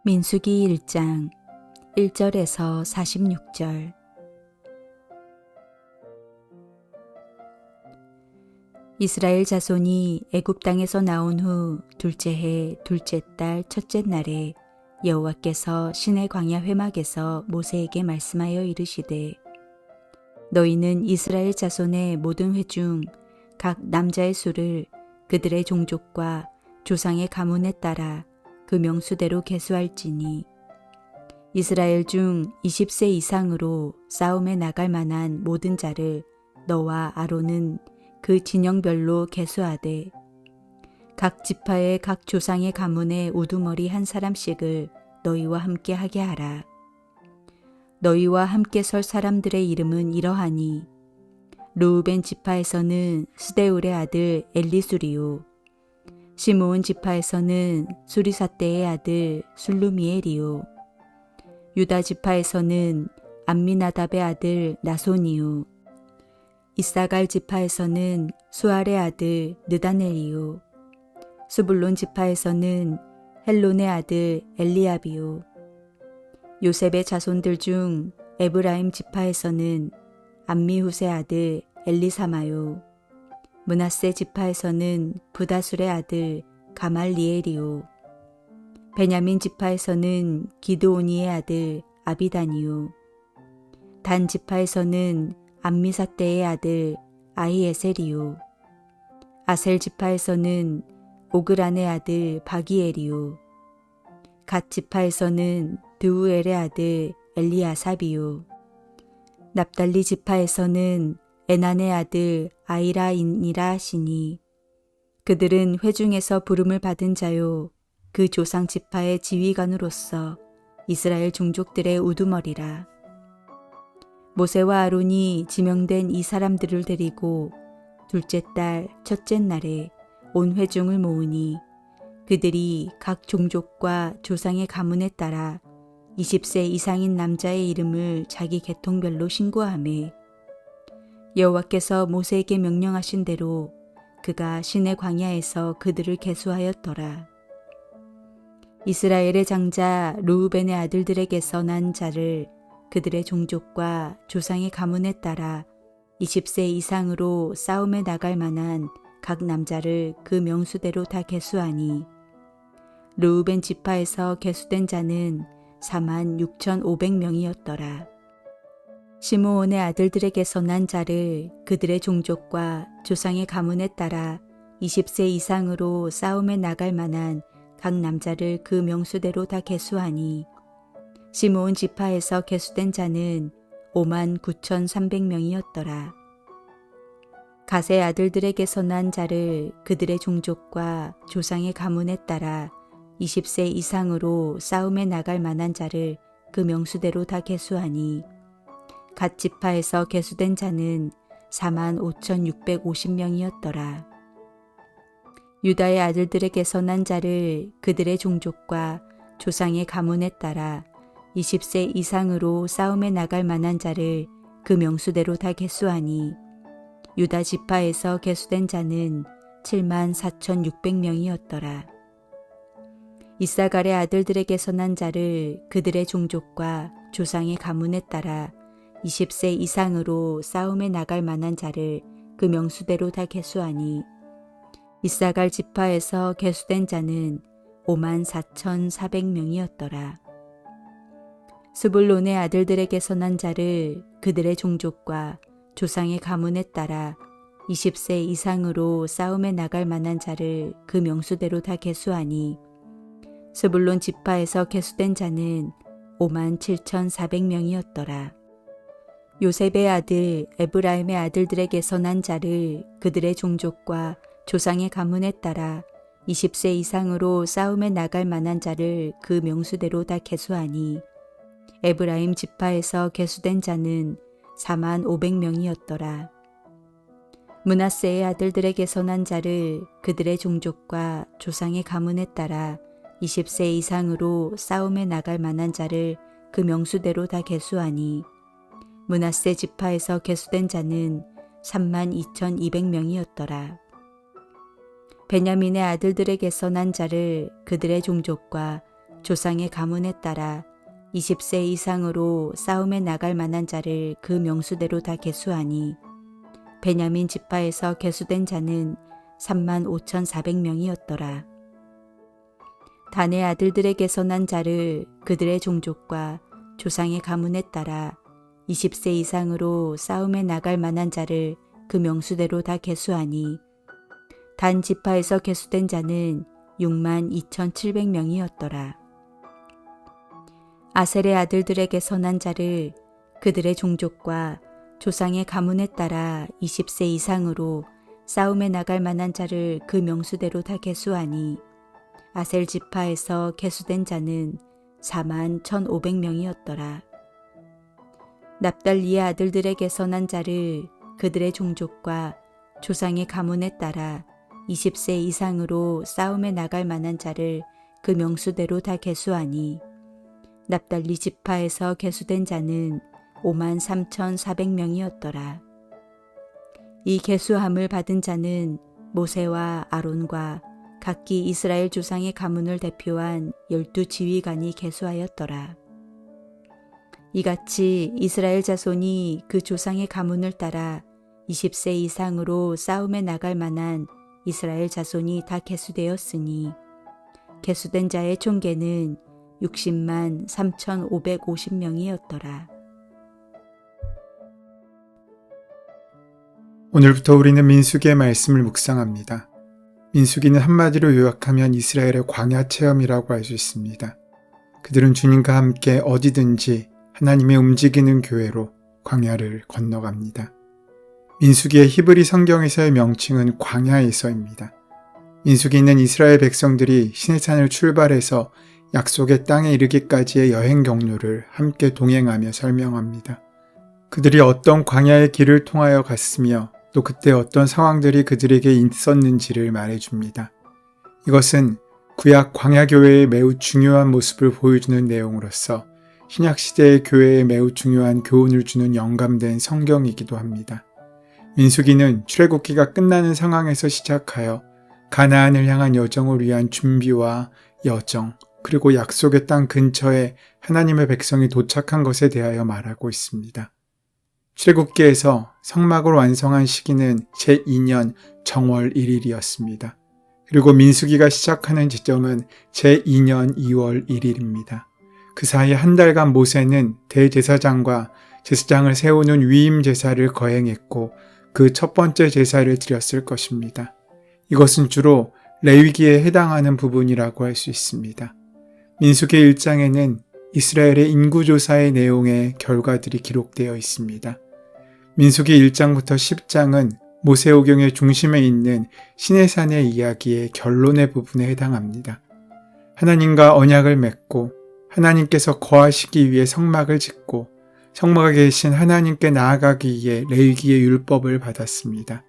민수기 1장 1절에서 46절. 이스라엘 자손이 애굽 땅에서 나온 후 둘째 해 둘째 달 첫째 날에 여호와께서 시내 광야 회막에서 모세에게 말씀하여 이르시되, 너희는 이스라엘 자손의 모든 회 중 각 남자의 수를 그들의 종족과 조상의 가문에 따라 그 명수대로 계수할지니, 이스라엘 중 20세 이상으로 싸움에 나갈 만한 모든 자를 너와 아론은 그 진영별로 계수하되, 각 지파의 각 조상의 가문에 우두머리 한 사람씩을 너희와 함께 하게 하라. 너희와 함께 설 사람들의 이름은 이러하니, 르우벤 지파에서는 스데울의 아들 엘리수리요, 시므온 지파에서는 수리사떼의 아들 술루미엘이요, 유다 지파에서는 암미나답의 아들 나손이요, 이사갈 지파에서는 수알의 아들 느다넬이요, 스불론 지파에서는 헬론의 아들 엘리압이요, 요셉의 자손들 중 에브라임 지파에서는 암미훗의 아들 엘리사마요, 므낫세 지파에서는 부다술의 아들 가말리엘이요, 베냐민 지파에서는 기드오니의 아들 아비다니요, 단 지파에서는 암미사떼의 아들 아히에셀이요, 아셀 지파에서는 오그란의 아들 바기엘이요, 갓 지파에서는 드우엘의 아들 엘리아삽이요, 납달리 지파에서는 에난의 아들 아이라인이라 하시니, 그들은 회중에서 부름을 받은 자요 그 조상 지파의 지휘관으로서 이스라엘 종족들의 우두머리라. 모세와 아론이 지명된 이 사람들을 데리고 둘째 달 첫째 날에 온 회중을 모으니, 그들이 각 종족과 조상의 가문에 따라 20세 이상인 남자의 이름을 자기 계통별로 신고하매, 여호와께서 모세에게 명령하신 대로 그가 시내 광야에서 그들을 계수하였더라. 이스라엘의 장자 르우벤의 아들들에게서 난 자를 그들의 종족과 조상의 가문에 따라 20세 이상으로 싸움에 나갈 만한 각 남자를 그 명수대로 다 계수하니, 르우벤 지파에서 계수된 자는 46,500명이었더라. 시므온의 아들들에게서 난 자를 그들의 종족과 조상의 가문에 따라 20세 이상으로 싸움에 나갈 만한 각 남자를 그 명수대로 다 계수하니, 시므온 지파에서 계수된 자는 59,300명이었더라. 갓의 아들들에게서 난 자를 그들의 종족과 조상의 가문에 따라 20세 이상으로 싸움에 나갈 만한 자를 그 명수대로 다 계수하니, 갓 지파에서 계수된 자는 45,650명이었더라. 유다의 아들들에게서 난 자를 그들의 종족과 조상의 가문에 따라 20세 이상으로 싸움에 나갈 만한 자를 그 명수대로 다 계수하니, 유다 지파에서 계수된 자는 74,600명이었더라. 이사갈의 아들들에게서 난 자를 그들의 종족과 조상의 가문에 따라 20세 이상으로 싸움에 나갈 만한 자를 그 명수대로 다 계수하니, 이사갈 지파에서 계수된 자는 54,400명이었더라. 스불론의 아들들에게서 난 자를 그들의 종족과 조상의 가문에 따라 20세 이상으로 싸움에 나갈 만한 자를 그 명수대로 다 계수하니, 스불론 지파에서 계수된 자는 57,400명이었더라. 요셉의 아들 에브라임의 아들들에게서 난 자를 그들의 종족과 조상의 가문에 따라 20세 이상으로 싸움에 나갈 만한 자를 그 명수대로 다 계수하니, 에브라임 지파에서 계수된 자는 45,000명이었더라. 므낫세의 아들들에게서 난 자를 그들의 종족과 조상의 가문에 따라 20세 이상으로 싸움에 나갈 만한 자를 그 명수대로 다 계수하니, 므낫세 지파에서 계수된 자는 32,200명이었더라. 베냐민의 아들들에게서 난 자를 그들의 종족과 조상의 가문에 따라 20세 이상으로 싸움에 나갈 만한 자를 그 명수대로 다 계수하니 베냐민 지파에서 계수된 자는 35,400명이었더라. 단의 아들들에게서 난 자를 그들의 종족과 조상의 가문에 따라 20세 이상으로 싸움에 나갈 만한 자를 그 명수대로 다 계수하니 단 지파에서 계수된 자는 62,700명이었더라. 아셀의 아들들에게서 난 자를 그들의 종족과 조상의 가문에 따라 20세 이상으로 싸움에 나갈 만한 자를 그 명수대로 다 계수하니 아셀 지파에서 계수된 자는 41,500명이었더라. 납달리의 아들들에게서 난 자를 그들의 종족과 조상의 가문에 따라 20세 이상으로 싸움에 나갈 만한 자를 그 명수대로 다 계수하니 납달리 지파에서 계수된 자는 53,400명이었더라. 이 계수함을 받은 자는 모세와 아론과 각기 이스라엘 조상의 가문을 대표한 12지휘관이 계수하였더라. 이같이 이스라엘 자손이 그 조상의 가문을 따라 20세 이상으로 싸움에 나갈 만한 이스라엘 자손이 다 계수되었으니 계수된 자의 총계는 60만 3,550명이었더라. 오늘부터 우리는 민수기의 말씀을 묵상합니다. 민수기는 한마디로 요약하면 이스라엘의 광야 체험이라고 할 수 있습니다. 그들은 주님과 함께 어디든지 하나님의 움직이는 교회로 광야를 건너갑니다. 민수기의 히브리 성경에서의 명칭은 광야에서입니다. 민수기는 이스라엘 백성들이 시내산을 출발해서 약속의 땅에 이르기까지의 여행 경로를 함께 동행하며 설명합니다. 그들이 어떤 광야의 길을 통하여 갔으며 또 그때 어떤 상황들이 그들에게 있었는지를 말해줍니다. 이것은 구약 광야교회의 매우 중요한 모습을 보여주는 내용으로서 신약시대의 교회에 매우 중요한 교훈을 주는 영감된 성경이기도 합니다. 민수기는 출애굽기가 끝나는 상황에서 시작하여 가나안을 향한 여정을 위한 준비와 여정, 그리고 약속의 땅 근처에 하나님의 백성이 도착한 것에 대하여 말하고 있습니다. 출애굽기에서 성막을 완성한 시기는 제2년 정월 1일이었습니다. 그리고 민수기가 시작하는 지점은 제2년 2월 1일입니다. 그 사이 한 달간 모세는 대제사장과 제사장을 세우는 위임 제사를 거행했고 그 첫 번째 제사를 드렸을 것입니다. 이것은 주로 레위기에 해당하는 부분이라고 할 수 있습니다. 민수기 1장에는 이스라엘의 인구조사의 내용의 결과들이 기록되어 있습니다. 민수기 1장부터 10장은 모세오경의 중심에 있는 시내산의 이야기의 결론의 부분에 해당합니다. 하나님과 언약을 맺고 하나님께서 거하시기 위해 성막을 짓고 성막에 계신 하나님께 나아가기 위해 레위기의 율법을 받았습니다.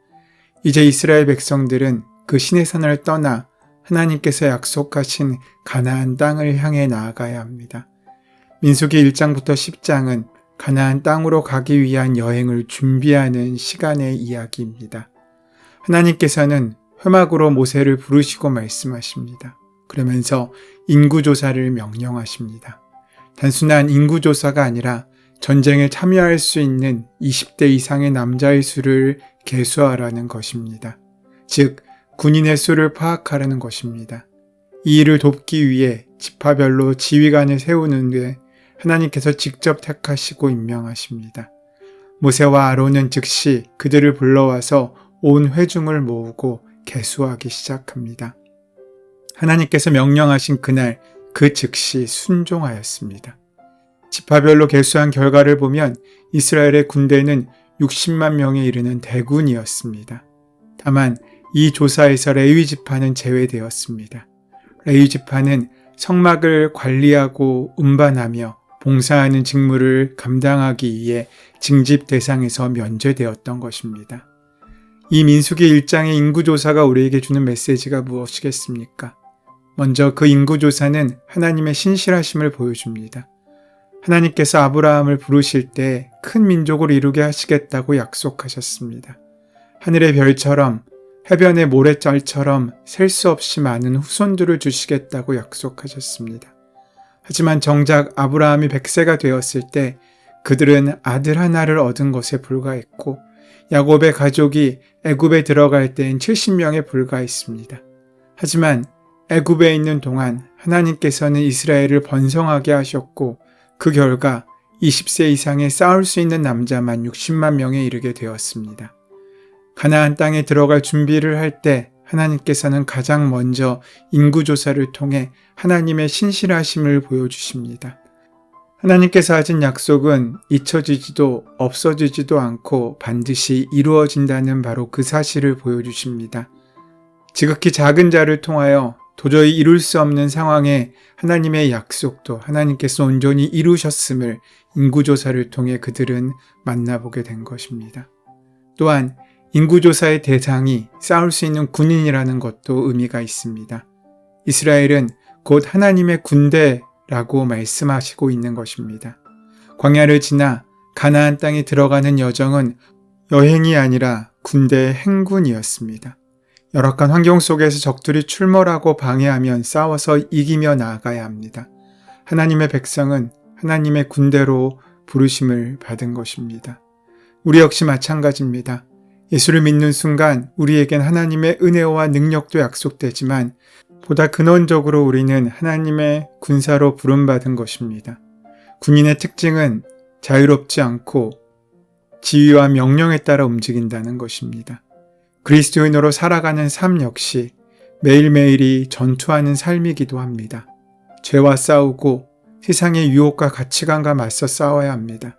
이제 이스라엘 백성들은 그 시내산을 떠나 하나님께서 약속하신 가나안 땅을 향해 나아가야 합니다. 민수기 1장부터 10장은 가나안 땅으로 가기 위한 여행을 준비하는 시간의 이야기입니다. 하나님께서는 회막으로 모세를 부르시고 말씀하십니다. 그러면서 인구조사를 명령하십니다. 단순한 인구조사가 아니라 전쟁에 참여할 수 있는 20대 이상의 남자의 수를 계수하라는 것입니다. 즉, 군인의 수를 파악하라는 것입니다. 이 일을 돕기 위해 지파별로 지휘관을 세우는데 하나님께서 직접 택하시고 임명하십니다. 모세와 아론은 즉시 그들을 불러와서 온 회중을 모으고 계수하기 시작합니다. 하나님께서 명령하신 그날 그 즉시 순종하였습니다. 지파별로 계수한 결과를 보면 이스라엘의 군대는 60만 명에 이르는 대군이었습니다. 다만 이 조사에서 레위 지파는 제외되었습니다. 레위 지파는 성막을 관리하고 운반하며 봉사하는 직무를 감당하기 위해 징집 대상에서 면제되었던 것입니다. 이 민수기 1장의 인구조사가 우리에게 주는 메시지가 무엇이겠습니까? 먼저 그 인구조사는 하나님의 신실하심을 보여줍니다. 하나님께서 아브라함을 부르실 때 큰 민족을 이루게 하시겠다고 약속하셨습니다. 하늘의 별처럼 해변의 모래짤처럼 셀 수 없이 많은 후손들을 주시겠다고 약속하셨습니다. 하지만 정작 아브라함이 100세가 되었을 때 그들은 아들 하나를 얻은 것에 불과했고 야곱의 가족이 애굽에 들어갈 때엔 70명에 불과했습니다. 하지만 애굽에 있는 동안 하나님께서는 이스라엘을 번성하게 하셨고 그 결과 20세 이상의 싸울 수 있는 남자만 60만 명에 이르게 되었습니다. 가나안 땅에 들어갈 준비를 할 때 하나님께서는 가장 먼저 인구조사를 통해 하나님의 신실하심을 보여주십니다. 하나님께서 하신 약속은 잊혀지지도 없어지지도 않고 반드시 이루어진다는 바로 그 사실을 보여주십니다. 지극히 작은 자를 통하여 도저히 이룰 수 없는 상황에 하나님의 약속도 하나님께서 온전히 이루셨음을 인구조사를 통해 그들은 만나보게 된 것입니다. 또한 인구조사의 대상이 싸울 수 있는 군인이라는 것도 의미가 있습니다. 이스라엘은 곧 하나님의 군대라고 말씀하시고 있는 것입니다. 광야를 지나 가나안 땅에 들어가는 여정은 여행이 아니라 군대의 행군이었습니다. 열악한 환경 속에서 적들이 출몰하고 방해하면 싸워서 이기며 나아가야 합니다. 하나님의 백성은 하나님의 군대로 부르심을 받은 것입니다. 우리 역시 마찬가지입니다. 예수를 믿는 순간 우리에겐 하나님의 은혜와 능력도 약속되지만 보다 근원적으로 우리는 하나님의 군사로 부름받은 것입니다. 군인의 특징은 자유롭지 않고 지휘와 명령에 따라 움직인다는 것입니다. 그리스도인으로 살아가는 삶 역시 매일매일이 전투하는 삶이기도 합니다. 죄와 싸우고 세상의 유혹과 가치관과 맞서 싸워야 합니다.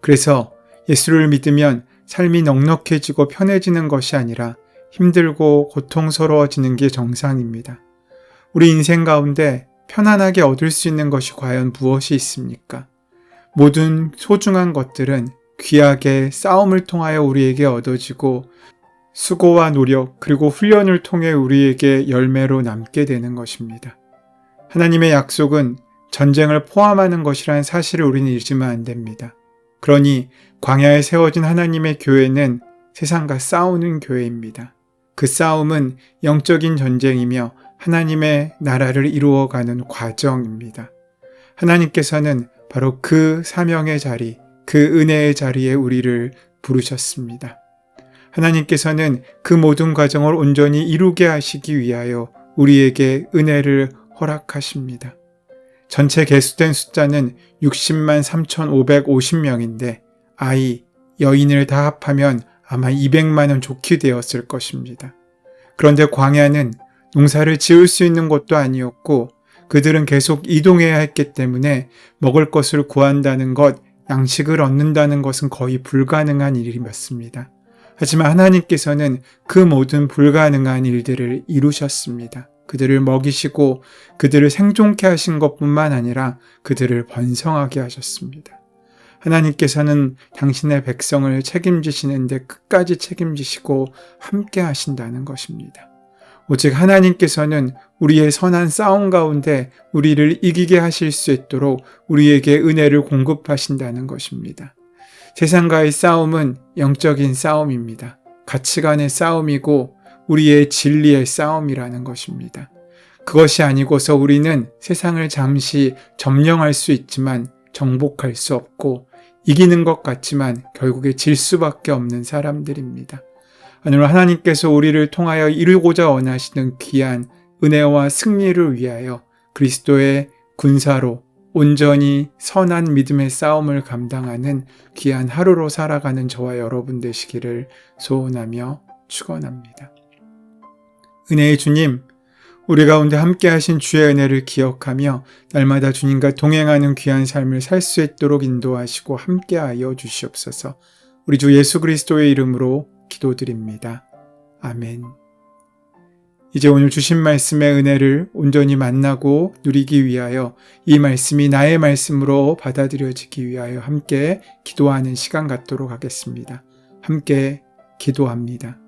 그래서 예수를 믿으면 삶이 넉넉해지고 편해지는 것이 아니라 힘들고 고통스러워지는 게 정상입니다. 우리 인생 가운데 편안하게 얻을 수 있는 것이 과연 무엇이 있습니까? 모든 소중한 것들은 귀하게 싸움을 통하여 우리에게 얻어지고 수고와 노력 그리고 훈련을 통해 우리에게 열매로 남게 되는 것입니다. 하나님의 약속은 전쟁을 포함하는 것이라는 사실을 우리는 잊으면 안 됩니다. 그러니 광야에 세워진 하나님의 교회는 세상과 싸우는 교회입니다. 그 싸움은 영적인 전쟁이며 하나님의 나라를 이루어가는 과정입니다. 하나님께서는 바로 그 사명의 자리, 그 은혜의 자리에 우리를 부르셨습니다. 하나님께서는 그 모든 과정을 온전히 이루게 하시기 위하여 우리에게 은혜를 허락하십니다. 전체 개수된 숫자는 60만 3,550명인데 아이, 여인을 다 합하면 아마 200만은 좋게 되었을 것입니다. 그런데 광야는 농사를 지을 수 있는 곳도 아니었고 그들은 계속 이동해야 했기 때문에 먹을 것을 구한다는 것, 양식을 얻는다는 것은 거의 불가능한 일이었습니다. 하지만 하나님께서는 그 모든 불가능한 일들을 이루셨습니다. 그들을 먹이시고 그들을 생존케 하신 것뿐만 아니라 그들을 번성하게 하셨습니다. 하나님께서는 당신의 백성을 책임지시는데 끝까지 책임지시고 함께 하신다는 것입니다. 오직 하나님께서는 우리의 선한 싸움 가운데 우리를 이기게 하실 수 있도록 우리에게 은혜를 공급하신다는 것입니다. 세상과의 싸움은 영적인 싸움입니다. 가치관의 싸움이고 우리의 진리의 싸움이라는 것입니다. 그것이 아니고서 우리는 세상을 잠시 점령할 수 있지만 정복할 수 없고 이기는 것 같지만 결국에 질 수밖에 없는 사람들입니다. 오늘 하나님께서 우리를 통하여 이루고자 원하시는 귀한 은혜와 승리를 위하여 그리스도의 군사로 온전히 선한 믿음의 싸움을 감당하는 귀한 하루로 살아가는 저와 여러분 되시기를 소원하며 축원합니다. 은혜의 주님, 우리 가운데 함께 하신 주의 은혜를 기억하며 날마다 주님과 동행하는 귀한 삶을 살 수 있도록 인도하시고 함께하여 주시옵소서. 우리 주 예수 그리스도의 이름으로 기도드립니다. 아멘. 이제 오늘 주신 말씀의 은혜를 온전히 만나고 누리기 위하여 이 말씀이 나의 말씀으로 받아들여지기 위하여 함께 기도하는 시간 갖도록 하겠습니다. 함께 기도합니다.